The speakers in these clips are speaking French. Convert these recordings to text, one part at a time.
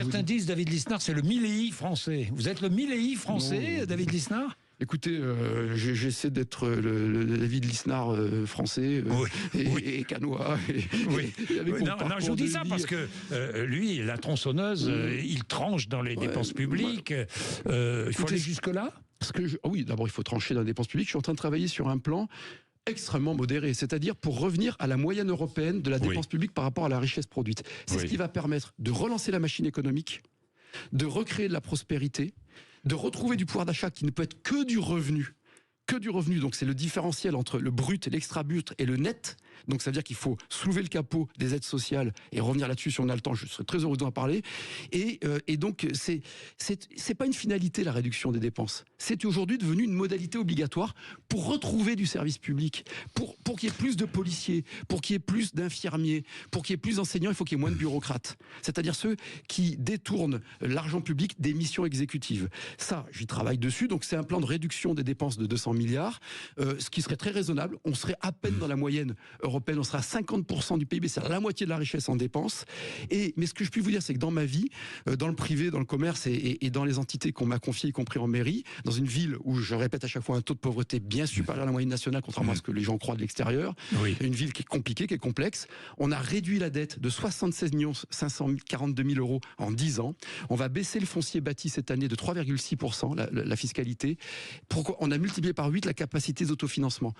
Certains disent David Lisnard, c'est le Milley français. Vous êtes le Milley français, Non. David Lisnard? Écoutez, j'essaie d'être le David Lisnard français et canois. Non, je vous dis ça parce que lui, la tronçonneuse, il tranche dans les dépenses publiques. Il faut aller jusque-là. Oui, d'abord, il faut trancher dans les dépenses publiques. Je suis en train de travailler sur un plan extrêmement modéré, c'est-à-dire pour revenir à la moyenne européenne de la dépense publique par rapport à la richesse produite. C'est ce qui va permettre de relancer la machine économique, de recréer de la prospérité, de retrouver du pouvoir d'achat qui ne peut être que du revenu. Donc c'est le différentiel entre le brut et l'extra-brut et le net. Donc ça veut dire qu'il faut soulever le capot des aides sociales et revenir là-dessus si on a le temps. Je serais très heureux d'en parler. Et donc c'est pas une finalité la réduction des dépenses. C'est aujourd'hui devenu une modalité obligatoire pour retrouver du service public, pour qu'il y ait plus de policiers, pour qu'il y ait plus d'infirmiers, pour qu'il y ait plus d'enseignants. Il faut qu'il y ait moins de bureaucrates. C'est-à-dire ceux qui détournent l'argent public des missions exécutives. Ça, j'y travaille dessus. Donc c'est un plan de réduction des dépenses de 200 milliards, ce qui serait très raisonnable. On serait à peine dans la moyenne européenne, on sera à 50% du PIB, c'est la moitié de la richesse en dépenses. Mais ce que je puis vous dire, c'est que dans ma vie, dans le privé, dans le commerce et dans les entités qu'on m'a confiées, y compris en mairie, dans une ville où, je répète à chaque fois, un taux de pauvreté bien supérieur à la moyenne nationale, contrairement à ce que les gens croient de l'extérieur, une ville qui est compliquée, qui est complexe, on a réduit la dette de 76 542 000 euros en 10 ans. On va baisser le foncier bâti cette année de 3,6%, la fiscalité. Pourquoi on a multiplié par 8 la capacité d'autofinancement,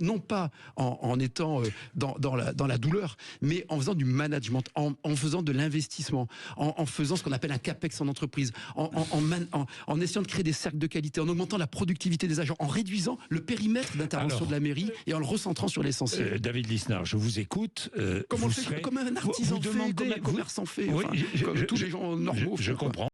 non pas en étant dans la douleur, mais en faisant du management, en faisant de l'investissement, en faisant ce qu'on appelle un capex en entreprise, en essayant de créer des cercles de qualité, en augmentant la productivité des agents, en réduisant le périmètre d'intervention de la mairie et en le recentrant sur l'essentiel. David Lisnard, je vous écoute. Comme un artisan fait, comme un commerçant fait, comme tous les gens normaux. Je comprends.